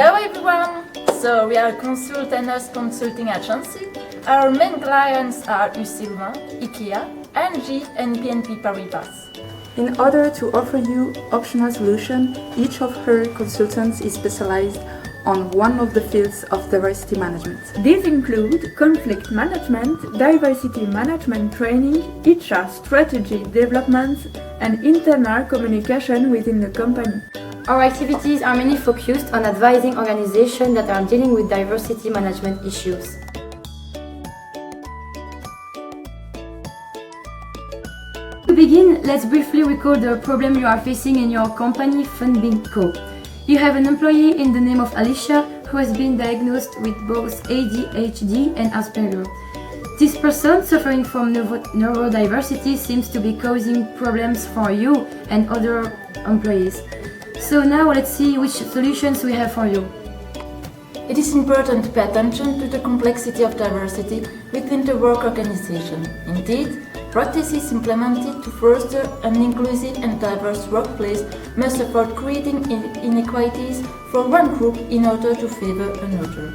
Hello everyone! So we are a consulting agency. Our main clients are Sylvain, IKEA, NG and BNP Paribas. In order to offer you optional solutions, each of her consultants is specialized on one of the fields of diversity management. These include conflict management, diversity management training, HR strategy development, and internal communication within the company. Our activities are mainly focused on advising organizations that are dealing with diversity management issues. To begin, let's briefly recall the problem you are facing in your company, Funbin Co. You have an employee in the name of Alicia who has been diagnosed with both ADHD and Asperger. This person suffering from neurodiversity seems to be causing problems for you and other employees. So now let's see which solutions we have for you. It is important to pay attention to the complexity of diversity within the work organization. Indeed, practices implemented to foster an inclusive and diverse workplace must avoid creating inequalities for one group in order to favor another.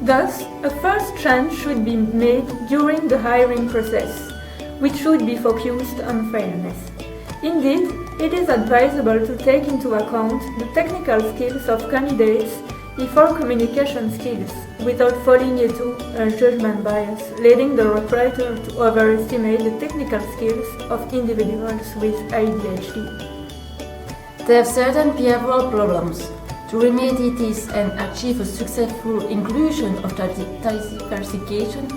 Thus, a first change should be made during the hiring process, which should be focused on fairness. Indeed, it is advisable to take into account the technical skills of candidates before communication skills, without falling into a judgment bias, leading the recruiter to overestimate the technical skills of individuals with ADHD. They have certain behavioral problems. To remedy this and achieve a successful inclusion of diversification,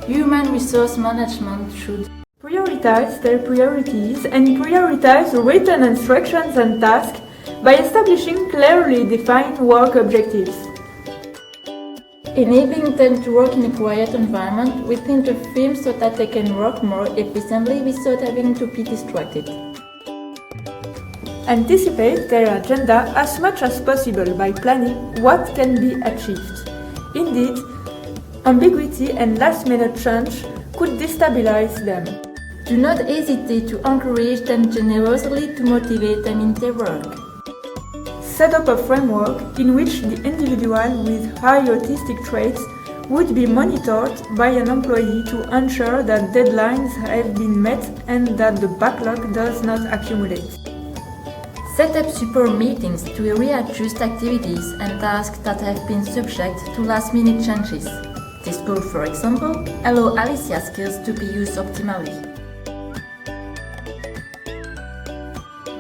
human resource management should prioritize their priorities and prioritize written instructions and tasks by establishing clearly defined work objectives. Enabling them to work in a quiet environment within the firm so that they can work more efficiently without having to be distracted. Anticipate their agenda as much as possible by planning what can be achieved. Indeed, ambiguity and last-minute change could destabilize them. Do not hesitate to encourage them generously to motivate them in their work. Set up a framework in which the individual with high autistic traits would be monitored by an employee to ensure that deadlines have been met and that the backlog does not accumulate. Set up support meetings to readjust activities and tasks that have been subject to last-minute changes. This could, for example, allow Alicia's skills to be used optimally.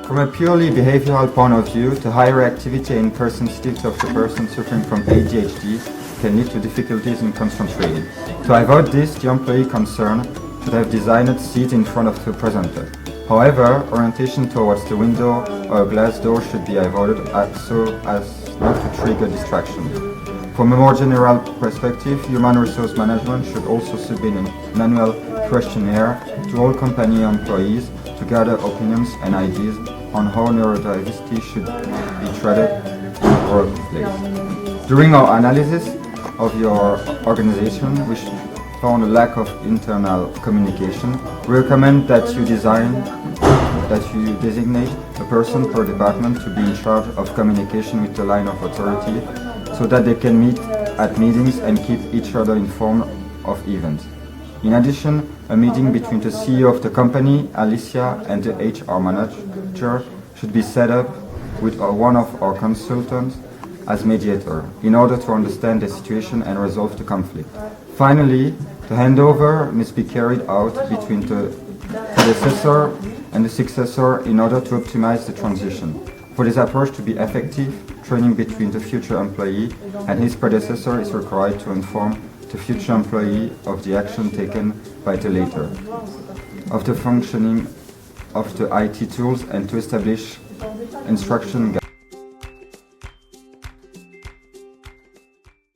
From a purely behavioral point of view, the higher activity and hypersensitivity of the person suffering from ADHD can lead to difficulties in concentrating. To avoid this, the employee concerned should have designed seats in front of the presenter. However, orientation towards the window or a glass door should be avoided so as not to trigger distraction. From a more general perspective, human resource management should also submit an annual questionnaire to all company employees to gather opinions and ideas on how neurodiversity should be treated in the workplace. During our analysis of your organization, we found a lack of internal communication. We recommend that you designate a person per department to be in charge of communication with the line of authority so that they can meet at meetings and keep each other informed of events. In addition, a meeting between the CEO of the company, Alicia, and the HR manager should be set up with one of our consultants as mediator in order to understand the situation and resolve the conflict. Finally, the handover must be carried out between the predecessor and the successor in order to optimize the transition. For this approach to be effective, training between the future employee and his predecessor is required to inform the future employee of the action taken by the latter, of the functioning of the IT tools, and to establish instruction guidelines.